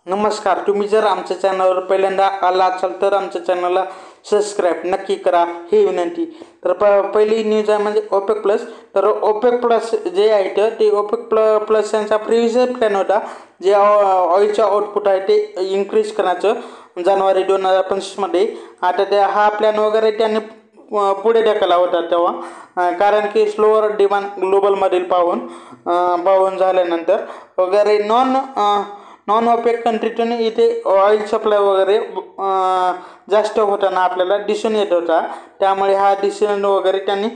नमस्कार. तुम्ही जर आमच्या चॅनलवर पहिल्यांदा आला असाल तर आमच्या चॅनलला सबस्क्राईब नक्की करा ही विनंती. तर पहिली न्यूज आहे म्हणजे ओपेक प्लस. तर ओपेक प्लस जे आहे ते ओपेक प्लस यांचा प्रिव्हियस प्लॅन होता जे ऑइलचं आउटपुट आहे ते इन्क्रीज करण्याचं जानेवारी 2025मध्ये. आता हा प्लॅन वगैरे त्यांनी पुढे ढकलला होता तेव्हा, कारण की स्लोअर डिमांड ग्लोबलमधील पाहून झाल्यानंतर वगैरे नॉन ओपेक कंट्रीतून इथे ऑइल सप्लाय वगैरे जास्त होताना आपल्याला दिसून येत होता. त्यामुळे हा डिसिजन वगैरे त्यांनी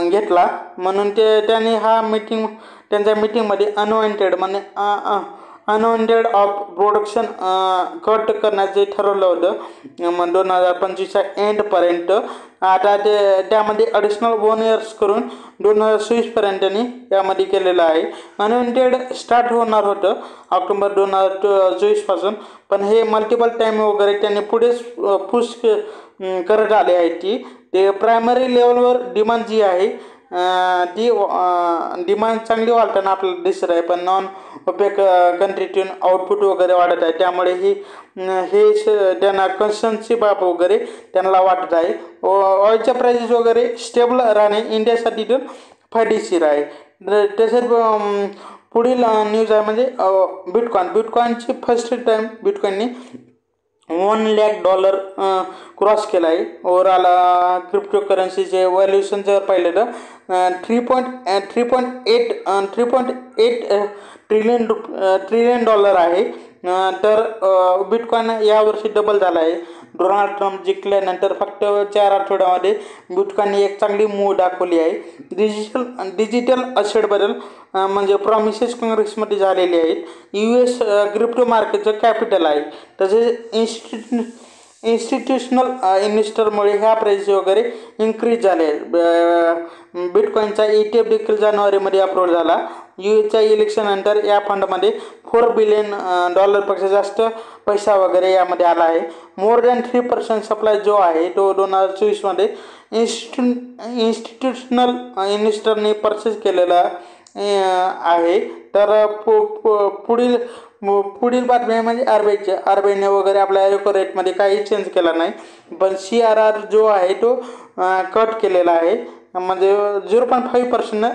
घेतला. म्हणून त्यांनी त्यांच्या मीटिंगमध्ये अनवॉन्टेड ऑफ प्रोडक्शन कट करण्याचे ठरवलं होतं 2025च्या एंडपर्यंत. आता त्यामध्ये ॲडिशनल 1 इयर्स करून 2026पर्यंत त्यांनी त्यामध्ये केलेलं आहे. अनवॉन्टेड स्टार्ट होणार होतं ऑक्टोबर 2024पासून, पण हे मल्टिपल टाईम वगैरे त्यांनी पुढेच पुश करत आले आहे. ते प्रायमरी लेवलवर डिमांड जी आहे ती डिमांड चांगली वाढताना आपल्याला दिसत आहे, पण नॉन ओपेक कंट्रीतून आउटपुट वगैरे वाढत आहे. त्यामुळे हे त्यांना कन्सर्नची बाब वगैरे त्यांना वाटत आहे. ऑइलच्या प्राइसेस वगैरे स्टेबल राहणे इंडियासाठी तर फायदेशीर आहे. तसेच पुढील न्यूज आहे म्हणजे बिटकॉईनची फर्स्ट टाईम बिटकॉईनने $1 लाख क्रॉस केला आहे. ओव्हरऑल क्रिप्टो करन्सीचे व्हॅल्युएशन जर पाहिलं तर 3.8 ट्रिलियन डॉलर आहे. तर बिटकॉईन यावर्षी डबल झाला आहे. डोनाल्ड ट्रम्प जिंकल्यानंतर फक्त 4 आठवड्यामध्ये बिटकॉईनने एक चांगली मूव दाखवली आहे. डिजिटल असेटबद्दल म्हणजे प्रॉमिसेस काँग्रेसमध्ये झालेले आहेत. US क्रिप्टो मार्केटचं कॅपिटल आहे. तसेच इन्स्टिट्यूशनल इन्व्हेस्टरमुळे ह्या प्राइस वगैरे इन्क्रीज झाले आहेत. बिटकॉईनचा ETF देखील जानेवारीमध्ये अप्रूव्ह झाला. USच्या इलेक्शननंतर या फंडमध्ये $4 बिलियन पेक्षा जास्त पैसा वगैरे यामध्ये आला आहे. मोर दॅन 3% सप्लाय जो आहे तो 2024मध्ये इन्स्टिट्यूशनल इन्व्हेस्टरने परचेस केलेला आहे. तर पुढील बातमी म्हणजे आरबीआयने वगैरे आपल्या रेपो रेटमध्ये काही चेंज केला नाही, पण CRR जो आहे तो कट केलेला आहे. म्हणजे 0.5%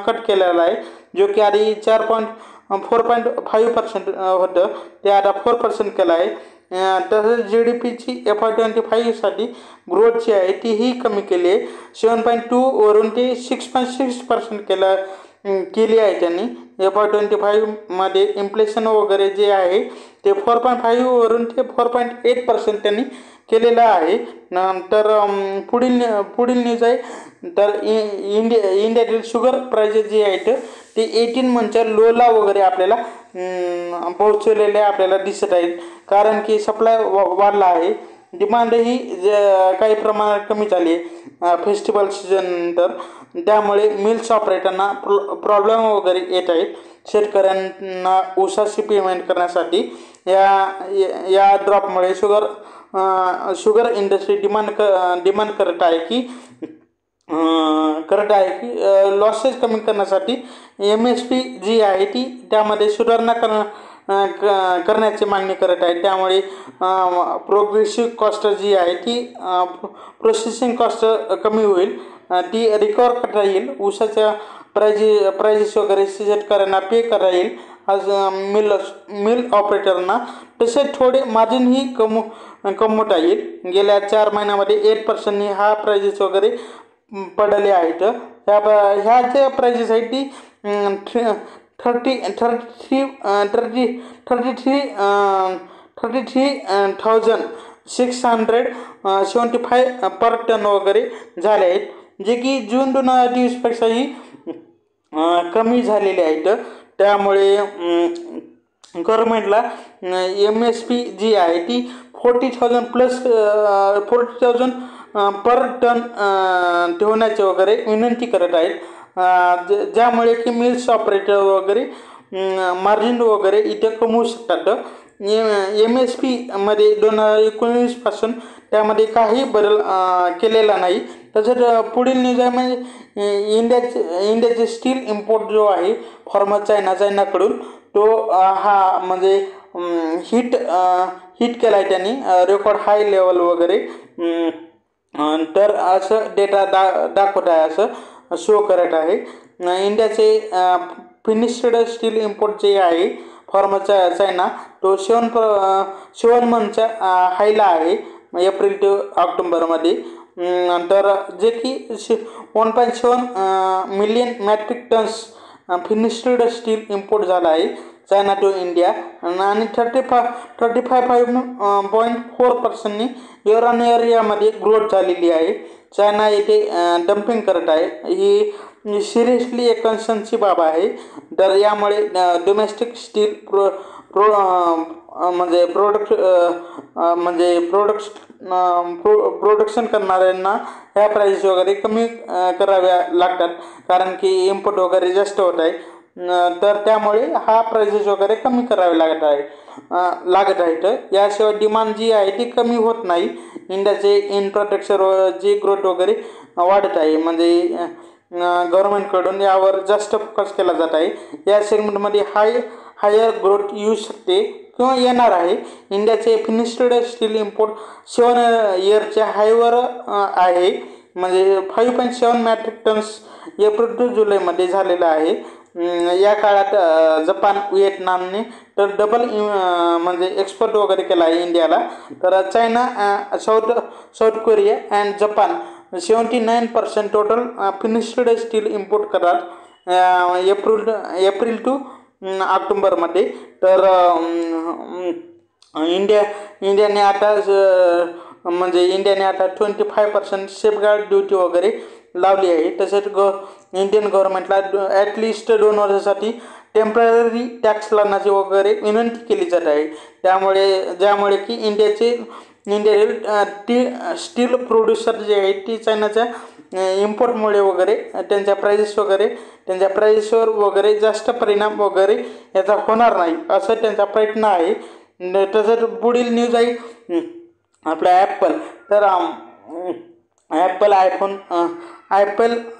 कट केलेला आहे, जो की आधी 4.5% होतं ते आता 4% केलं आहे. तसंच GDPची FY25साठी ग्रोथची आहे तीही कमी केली आहे. 7.2 वरून ते 6.6% केली आहे त्यांनी. FY25मध्ये इन्फ्लेशन वगैरे जे आहे ते 4.5 वरून ते 4.8% त्यांनी केलेलं आहे. नंतर पुढील न्यूज आहे तर इंडियातील शुगर प्राइजेस जे आहेत ते 18 मंथच्या लोला वगैरे आपल्याला पोहोचवलेले आपल्याला दिसत आहेत, कारण की सप्लाय वाढला आहे. डिमांडही काही प्रमाणात कमी झाली आहे फेस्टिवल सीझननंतर. त्यामुळे मिल्स ऑपरेटरना प्रॉब्लेम वगैरे येत आहेत. शेतकऱ्यांना ऊसाची पेमेंट करण्यासाठी या ड्रॉपमुळे शुगर इंडस्ट्री डिमांड करत आहे की लॉसेस कमी करण्यासाठी MSP जी आहे ती त्यामध्ये सुधारणा करण्याची मागणी करत आहे. त्यामुळे प्रोग्रेसिव्ह कॉस्ट जी आहे ती प्रोसेसिंग कॉस्ट कमी होईल, ती रिकवर करता येईल. ऊसाच्या प्राइजेस वगैरे शेतकऱ्यांना पे करता येईल आज मिल ऑपरेटरना. तसेच थोडे मार्जिनही कमवता येईल. गेल्या 4 महिन्यामध्ये 8% हा प्राइजेस वगैरे पडले आहेत. ह्याच्या प्राइजेस आहेत ती 33,675 पर टन वगैरे झाले आहेत, जे की जून 2020पेक्षाही कमी झालेले आहेत. त्यामुळे गव्हर्नमेंटला MSP जी आहे ती 40,000 पर टन ठेवण्याचे वगैरे विनंती करत आहेत, ज्यामुळे की मिल्स ऑपरेटर वगैरे मार्जिन वगैरे इथे कमवू शकतात. MSP मध्ये 2019पासून त्यामध्ये काही बदल केलेला नाही. तसंच पुढील न्यूज आहे म्हणजे इंडियाचे स्टील इम्पोर्ट जो आहे फॉर्मर चायनाकडून तो हा म्हणजे हिट केला आहे त्यांनी रेकॉर्ड हाय लेवल वगैरे. तर असं डेटा दाखवत आहे, असं शो करत आहे. इंडियाचे फिनिश्ड स्टील इम्पोर्ट जे आहे फॉर्म चायना तो 7 मंथच्या हायला आहे एप्रिल टू ऑक्टोबरमध्ये. तर जे की 1.7 million metric tons finished steel import झाला आहे चायना टू इंडिया. आणि 35.4% इयर ऑन इयर यामध्ये ग्रोथ झालेली आहे. चायना येथे डम्पिंग करत आहे. ही सिरियसली एक कन्सर्नची बाब आहे. तर यामुळे डोमेस्टिक स्टील प्रोडक्शन करणाऱ्यांना ह्या प्राईस वगैरे कमी कराव्या लागतात, कारण की इम्पोर्ट वगैरे जास्त होत आहे. तर त्यामुळे हा प्राइसेस वगैरे कमी करावे लागत आहेत. याशिवाय डिमांड जी आहे ती कमी होत नाही. इंडियाचे इन्फ्रास्ट्रक्चर जी ग्रोथ वगैरे वाढत आहे, म्हणजे गव्हर्नमेंटकडून यावर जास्त फोकस केला जात आहे. या सेगमेंटमध्ये हायर ग्रोथ येऊ शकते किंवा येणार आहे. इंडियाचे फिनिश्ड स्टील इम्पोर्ट 7 इयरच्या हायवर आहे, म्हणजे 5.7 मॅट्रिक टन्स एप्रिल टू जुलैमध्ये झालेला आहे. या काळात जपान, व्हिएतनामने तर डबल म्हणजे एक्सपोर्ट वगैरे केला आहे इंडियाला. तर China, south Korea and Japan 79% total finished steel import करतात एप्रिल टू ऑक्टोबरमध्ये. तर इंडियाने आता 25% सेफगार्ड ड्युटी वगैरे लावली आहे. तसेच इंडियन गव्हर्नमेंटला ॲटलिस्ट 2 वर्षासाठी टेम्पररी टॅक्स लावण्याची वगैरे विनंती केली जात आहे. ज्यामुळे की इंडियातील स्टील प्रोड्युसर जे आहे ती चायनाच्या इम्पोर्टमुळे वगैरे त्यांच्या प्राइसेसवर वगैरे जास्त परिणाम वगैरे याचा होणार नाही, असं त्यांचा प्रयत्न आहे. तसंच पुढील न्यूज आहे आपला ॲपल. तर Apple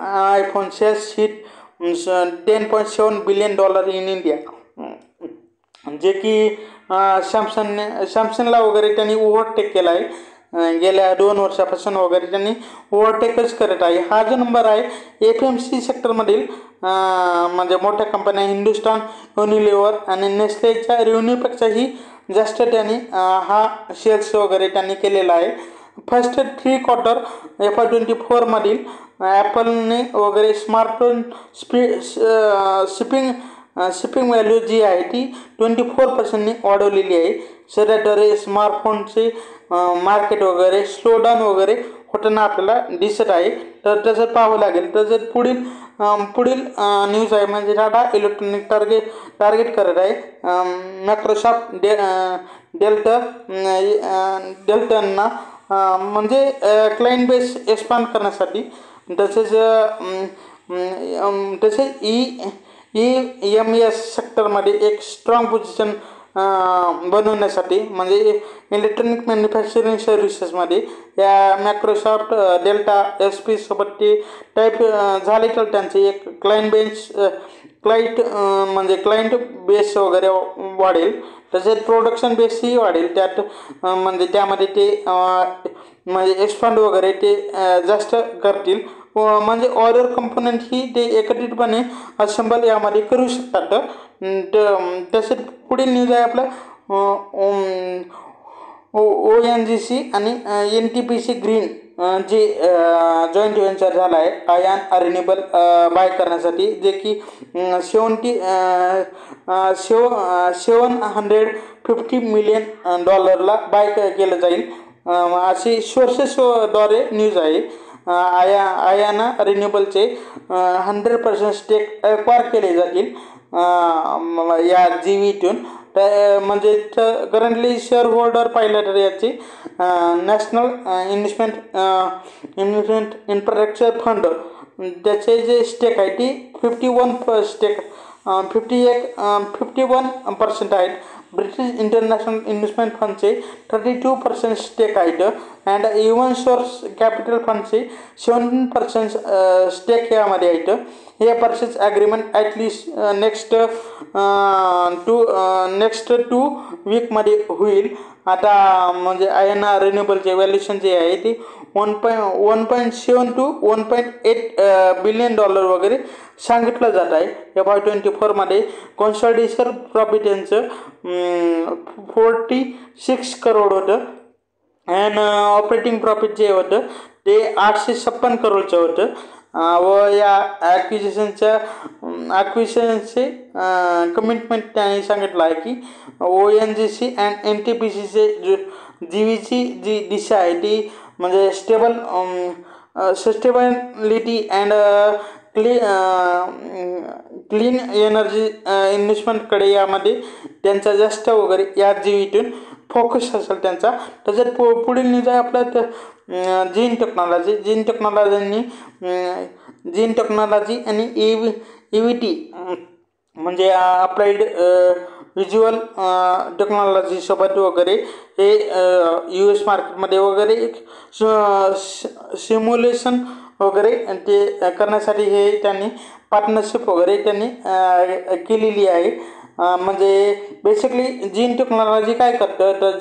iPhone shares hit $10.7 billion in India, जे की सॅमसंगला वगैरे त्यांनी ओव्हरटेक केला आहे. गेल्या 2 वर्षापासून वगैरे त्यांनी ओव्हरटेकच करत आहे. हा जो नंबर आहे FMC सेक्टरमधील म्हणजे मोठ्या कंपन्या हिंदुस्तान युनिलिव्हर आणि नेस्लेच्या रेव्हेन्यूपेक्षाही जास्त त्यांनी हा शेअर्स वगैरे त्यांनी केलेला आहे. फर्स्ट 3 क्वार्टर FY24 मधील ॲपलने वगैरे स्मार्टफोन शिपिंग व्हॅल्यू जी आहे ती 24% वाढवलेली आहे. सध्याद्वारे स्मार्टफोनचे मार्केट वगैरे स्लोडाऊन वगैरे होताना आपल्याला दिसत आहे. तर तसं पाहावं लागेल. तर पुढील न्यूज आहे म्हणजे टाटा इलेक्ट्रॉनिक टार्गेट करत आहे मायक्रोसॉफ्ट डेल्टनना म्हणजे क्लायंट बेस एक्सपांड करण्यासाठी. तसेच EMS सेक्टरमध्ये एक स्ट्रॉंग पोझिशन बनवण्यासाठी, म्हणजे इलेक्ट्रॉनिक मॅन्युफॅक्चरिंग सर्व्हिसेसमध्ये या मायक्रोसॉफ्ट डेल्टा SP सोबत ते टाईप झाले तर त्यांचे एक क्लायंट बेस वगैरे वाढेल. तसेच प्रोडक्शन बेसही वाढेल. त्यामध्ये ते म्हणजे एक्सपांड वगैरे ते जास्त करतील. म्हणजे ऑर्डर कंपोनंट ही ते एकत्रितपणे असेंबल यामध्ये करू शकतात. तसेच पुढील न्यूज आहे आपलं ONGC आणि NTPC ग्रीन जे जॉईंट व्हेंचर झाला आहे आयन रिन्युएबल बाय करण्यासाठी, जे की $750 मिलियन बाय केलं जाईल, अशी सोर्सेसद्वारे न्यूज आहे. आयाना रिन्युएबलचे 100% स्टेक एक्वायर केले जातील या GVतून. म्हणजे करंटली शेअर होल्डर पाहिलं तर याची नॅशनल इन्व्हेस्टमेंट इन्फ्रास्ट्रक्चर फंड त्याचे जे स्टेक आहे ती 51% आहेत. ब्रिटिश इंटरनॅशनल इन्व्हेस्टमेंट फंडचे 32% स्टेक आहेत. अँड इव्हन सोर्स कॅपिटल फंडचे 17% स्टेक यामध्ये आहेत. हे purchase agreement at least next next 2 वीकमध्ये होईल. आता म्हणजे INR रिन्युएबलचे व्हॅल्युएशन जे आहे ते 1.7 to 1.8 बिलियन डॉलर वगैरे सांगितलं जात आहे. FY24मध्ये कॉन्सॉलिडेशन प्रॉफिट यांचं 46 करोड होतं अँड ऑपरेटिंग प्रॉफिट जे होतं ते 856 करोडचं होतं. व या ॲक्विजिशनचे कमिटमेंट त्यांनी सांगितलं आहे की ONGC अँड NTPCचे जीवीची जी दिशा आहे ती म्हणजे सस्टेनेबिलिटी अँड क्लीन एनर्जी इन्व्हेस्टमेंटकडे यामध्ये त्यांचा जास्त वगैरे या जीवीतून फोकस असेल त्यांचा. त्याच्यात पुढील न्यूज आहे आपलं जीन टेक्नॉलॉजी आणि EVT म्हणजे अप्लाइड व्हिज्युअल टेक्नॉलॉजीसोबत वगैरे हे US मार्केटमध्ये वगैरे एक सिम्युलेशन वगैरे ते करण्यासाठी हे त्यांनी पार्टनरशिप वगैरे त्यांनी केलेली आहे. म्हणजे बेसिकली जीन टेक्नॉलॉजी काय करतं तर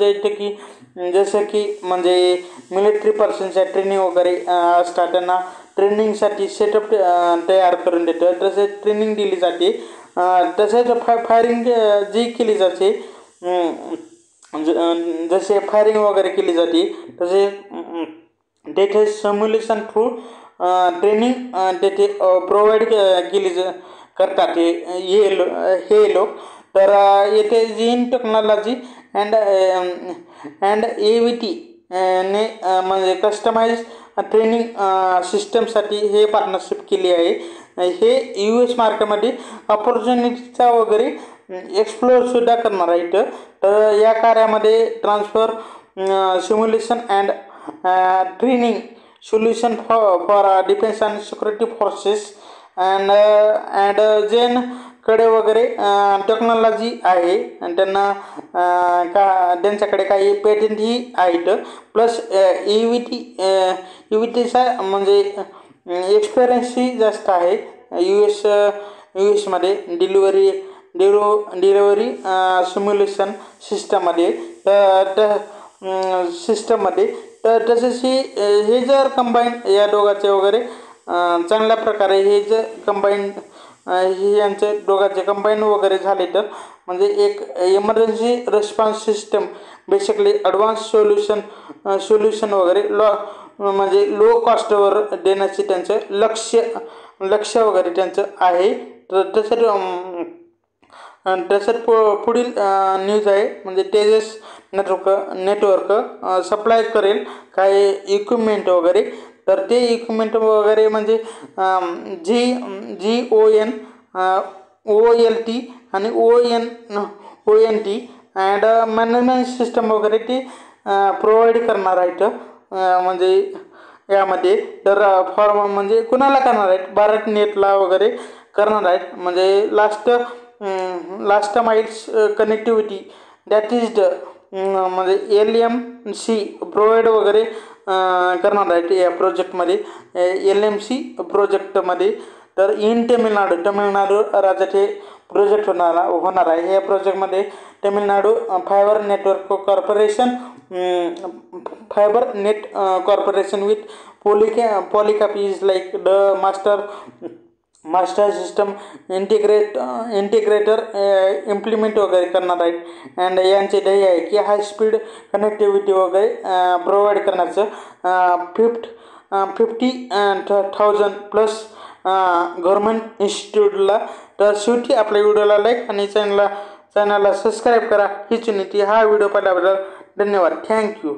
जसं की म्हणजे मिलिटरी पर्सनच्या ट्रेनिंग वगैरे असतात त्यांना ट्रेनिंगसाठी सेटअप तयार करून देतं. तसेच ट्रेनिंग दिली जाते. तसेच फायरिंग जी केली जाते जसे फायरिंग वगैरे केली जाते तसे तेथे सिम्युलेशन थ्रू ट्रेनिंग तेथे प्रोव्हाइड केली करतात हे लोक. तर येथे जीन टेक्नॉलॉजी अँड EVT ने म्हणजे कस्टमाइज ट्रेनिंग सिस्टमसाठी हे पार्टनरशिप केली आहे. हे US मार्केटमध्ये ऑपॉर्च्युनिटीचा वगैरे एक्सप्लोअरसुद्धा करणार आहेत. तर या कार्यामध्ये transfer simulation and training solution for defence and security forces and जेनकडे वगैरे टेक्नॉलॉजी आहे आणि त्यांच्याकडे काही पेटंटही आहेत. प्लस EVTचा म्हणजे एक्सपिरियन्सही जास्त आहे US मध्ये डिलिव्हरी सिम्युलेशन सिस्टममध्ये तर तसेच हे जर कंबाईन या दोघांचे वगैरे चांगल्या प्रकारे हे जर कंबाईन यांचे दोघांचे कंबाईन वगैरे झाले तर म्हणजे एक emergency response system basically advance solution वगैरे म्हणजे लो कॉस्टवर देण्याचे त्यांचं लक्ष वगैरे त्यांचं आहे. तर तसंच पुढील न्यूज आहे म्हणजे तेजस नेटवर्क सप्लाय करेल काही इक्विपमेंट वगैरे. तर ते इक्विपमेंट वगैरे म्हणजे GON OLT आणि ONT अँड मॅनेजमेंट सिस्टम वगैरे ते प्रोव्हाइड करणार आहेत. म्हणजे यामध्ये तर फॉर्म म्हणजे कुणाला करणार आहेत भारत नेटला वगैरे करणार आहेत. म्हणजे last miles connectivity that is म्हणजे LMC प्रोव्हाइड वगैरे करणार आहेत या प्रोजेक्टमध्ये LMC प्रोजेक्टमध्ये. तर इन तमिळनाडू राज्यात हे प्रोजेक्ट होणार आहे. या प्रोजेक्टमध्ये Tamil Nadu fibre net corporation with Polycab is like the master system integrator implement वगैरे करणार आहेत. अँड यांचे ध्येय आहे की हाय स्पीड कनेक्टिव्हिटी वगैरे प्रोव्हाइड करण्याचं 50,000 प्लस गव्हर्मेंट इन्स्टिट्यूटला. तर शेवटी आपल्या व्हिडिओला लाईक आणि चॅनलला सबस्क्राईब करा हीच विनंती. हा व्हिडिओ पाहिल्याबद्दल धन्यवाद. थँक्यू.